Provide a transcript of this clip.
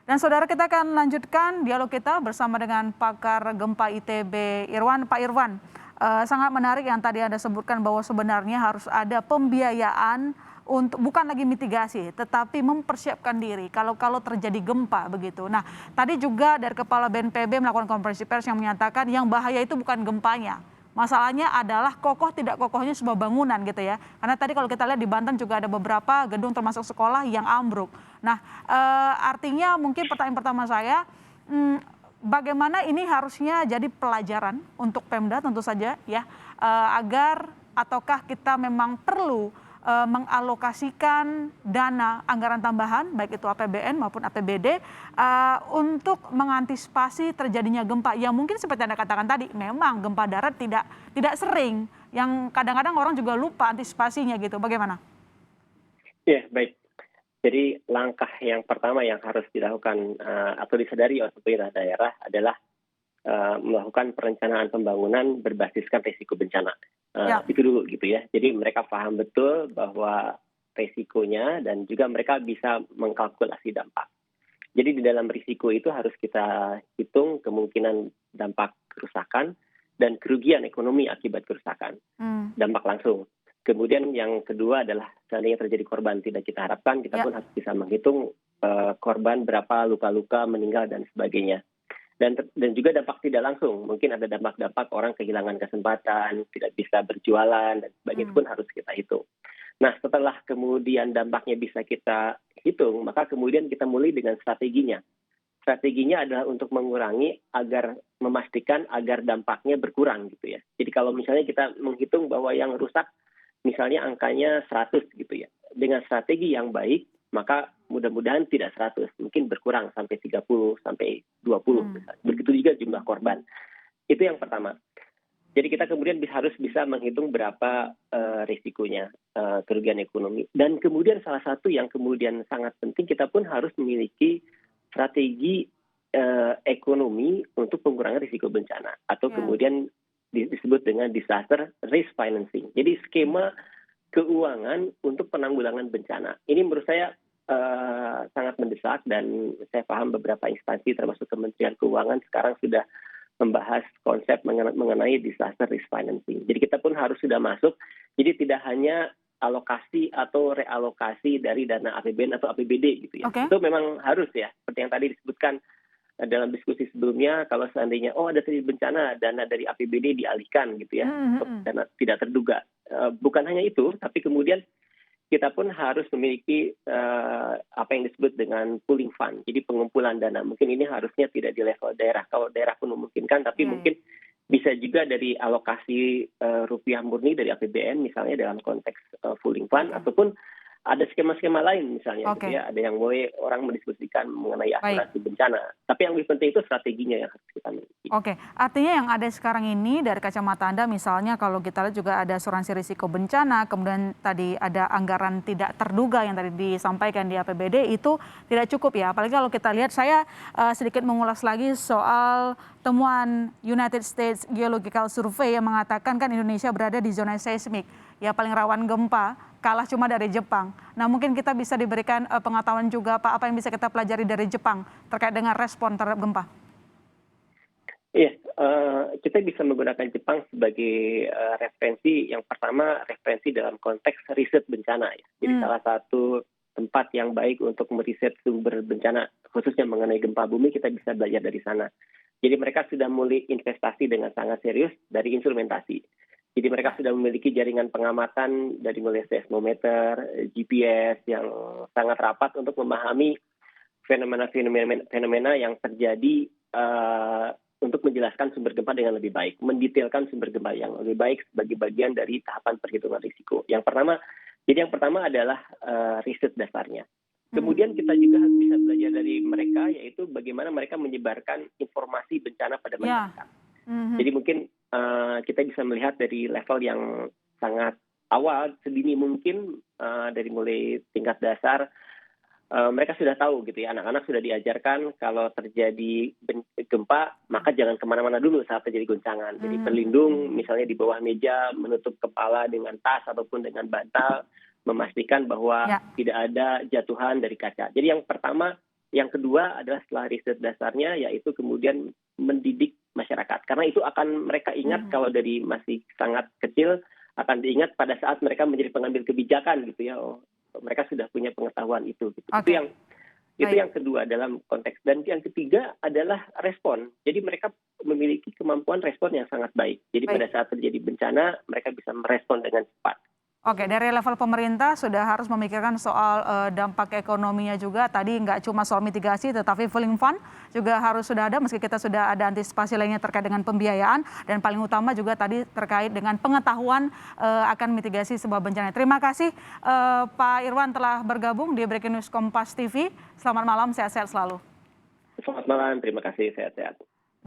Dan saudara, kita akan lanjutkan dialog kita bersama dengan pakar gempa ITB Irwan. Pak Irwan, sangat menarik yang tadi Anda sebutkan bahwa sebenarnya harus ada pembiayaan untuk bukan lagi mitigasi, tetapi mempersiapkan diri kalau terjadi gempa begitu. Nah, tadi juga dari Kepala BNPB melakukan konferensi pers yang menyatakan yang bahaya itu bukan gempanya. Masalahnya adalah kokoh tidak kokohnya sebuah bangunan gitu ya. Karena tadi kalau kita lihat di Banten juga ada beberapa gedung termasuk sekolah yang ambruk. Nah, artinya mungkin pertanyaan pertama saya, bagaimana ini harusnya jadi pelajaran untuk Pemda tentu saja ya, agar ataukah kita memang perlu mengalokasikan dana anggaran tambahan baik itu APBN maupun APBD untuk mengantisipasi terjadinya gempa yang mungkin seperti Anda katakan tadi, memang gempa darat tidak sering, yang kadang-kadang orang juga lupa antisipasinya gitu. Bagaimana? Ya, baik. Jadi langkah yang pertama yang harus dilakukan atau disadari oleh pemerintah daerah adalah melakukan perencanaan pembangunan berbasiskan risiko bencana. Itu dulu gitu ya. Jadi mereka paham betul bahwa risikonya dan juga mereka bisa mengkalkulasi dampak. Jadi di dalam risiko itu harus kita hitung kemungkinan dampak kerusakan dan kerugian ekonomi akibat kerusakan, dampak langsung. Kemudian yang kedua adalah seandainya terjadi korban tidak kita harapkan, kita pun harus bisa menghitung korban berapa luka-luka, meninggal dan sebagainya. Dan juga dampak tidak langsung, mungkin ada dampak-dampak orang kehilangan kesempatan, tidak bisa berjualan dan sebagainya, pun harus kita hitung. Nah, setelah kemudian dampaknya bisa kita hitung, maka kemudian kita mulai dengan strateginya. Strateginya adalah untuk mengurangi memastikan agar dampaknya berkurang gitu ya. Jadi kalau misalnya kita menghitung bahwa yang rusak misalnya angkanya 100 gitu ya. Dengan strategi yang baik, maka mudah-mudahan tidak 100, mungkin berkurang sampai 30, sampai 20 misalnya. Begitu juga jumlah korban. Itu yang pertama. Jadi kita kemudian harus bisa menghitung berapa risikonya, kerugian ekonomi. Dan kemudian salah satu yang kemudian sangat penting, kita pun harus memiliki strategi ekonomi untuk pengurangan risiko bencana. Atau kemudian disebut dengan disaster risk financing. Jadi skema keuangan untuk penanggulangan bencana. Ini menurut saya sangat mendesak dan saya paham beberapa instansi termasuk Kementerian Keuangan sekarang sudah membahas konsep mengenai disaster risk financing. Jadi kita pun harus sudah masuk. Jadi tidak hanya alokasi atau realokasi dari dana APBN atau APBD gitu ya. Itu memang harus ya. Seperti yang tadi disebutkan dalam diskusi sebelumnya, kalau seandainya ada terjadi bencana, dana dari APBD dialihkan gitu ya, dana tidak terduga. Bukan hanya itu, tapi kemudian kita pun harus memiliki apa yang disebut dengan pooling fund, jadi pengumpulan dana. Mungkin ini harusnya tidak di level daerah, kalau daerah pun memungkinkan, tapi mungkin bisa juga dari alokasi rupiah murni dari APBN, misalnya dalam konteks pooling fund, ataupun ada skema-skema lain misalnya gitu ya, ada yang mulai orang mendiskusikan mengenai asuransi bencana. Tapi yang lebih penting itu strateginya yang harus kita miliki. Artinya yang ada sekarang ini dari kacamata Anda misalnya kalau kita lihat juga ada asuransi risiko bencana, kemudian tadi ada anggaran tidak terduga yang tadi disampaikan di APBD, itu tidak cukup ya. Apalagi kalau kita lihat, saya sedikit mengulas lagi soal temuan United States Geological Survey yang mengatakan kan Indonesia berada di zona seismik, ya paling rawan gempa, kalah cuma dari Jepang. Nah, mungkin kita bisa diberikan pengetahuan juga Pak, apa yang bisa kita pelajari dari Jepang terkait dengan respon terhadap gempa? Iya, kita bisa menggunakan Jepang sebagai referensi. Yang pertama, referensi dalam konteks riset bencana ya. Jadi salah satu tempat yang baik untuk meriset sumber bencana, khususnya mengenai gempa bumi, kita bisa belajar dari sana. Jadi mereka sudah mulai investasi dengan sangat serius dari instrumentasi. Jadi mereka sudah memiliki jaringan pengamatan dari mulai seismometer, GPS yang sangat rapat untuk memahami fenomena yang terjadi untuk menjelaskan sumber gempa dengan lebih baik, mendetailkan sumber gempa yang lebih baik sebagai bagian dari tahapan perhitungan risiko. Yang pertama adalah riset dasarnya. Kemudian kita juga bisa belajar dari mereka, yaitu bagaimana mereka menyebarkan informasi bencana pada masyarakat. Jadi mungkin kita bisa melihat dari level yang sangat awal, sedini mungkin, dari mulai tingkat dasar, mereka sudah tahu gitu ya, anak-anak sudah diajarkan kalau terjadi gempa, maka jangan kemana-mana dulu saat terjadi goncangan. Jadi berlindung misalnya di bawah meja, menutup kepala dengan tas ataupun dengan bantal, memastikan bahwa tidak ada jatuhan dari kaca. Jadi yang pertama, Yang kedua adalah setelah riset dasarnya, yaitu kemudian mendidik masyarakat. Karena itu akan mereka ingat kalau dari masih sangat kecil, akan diingat pada saat mereka menjadi pengambil kebijakan gitu ya. Oh, mereka sudah punya pengetahuan itu. Gitu. Oke. Itu yang kedua dalam konteks. Dan yang ketiga adalah respon. Jadi mereka memiliki kemampuan respon yang sangat baik. Jadi pada saat terjadi bencana, mereka bisa merespon dengan cepat. Oke, dari level pemerintah sudah harus memikirkan soal dampak ekonominya juga. Tadi nggak cuma soal mitigasi, tetapi falling fund juga harus sudah ada, meski kita sudah ada antisipasi lainnya terkait dengan pembiayaan. Dan paling utama juga tadi terkait dengan pengetahuan akan mitigasi sebuah bencana. Terima kasih Pak Irwan telah bergabung di Breaking News Kompas TV. Selamat malam, sehat-sehat selalu. Selamat malam, terima kasih, sehat-sehat.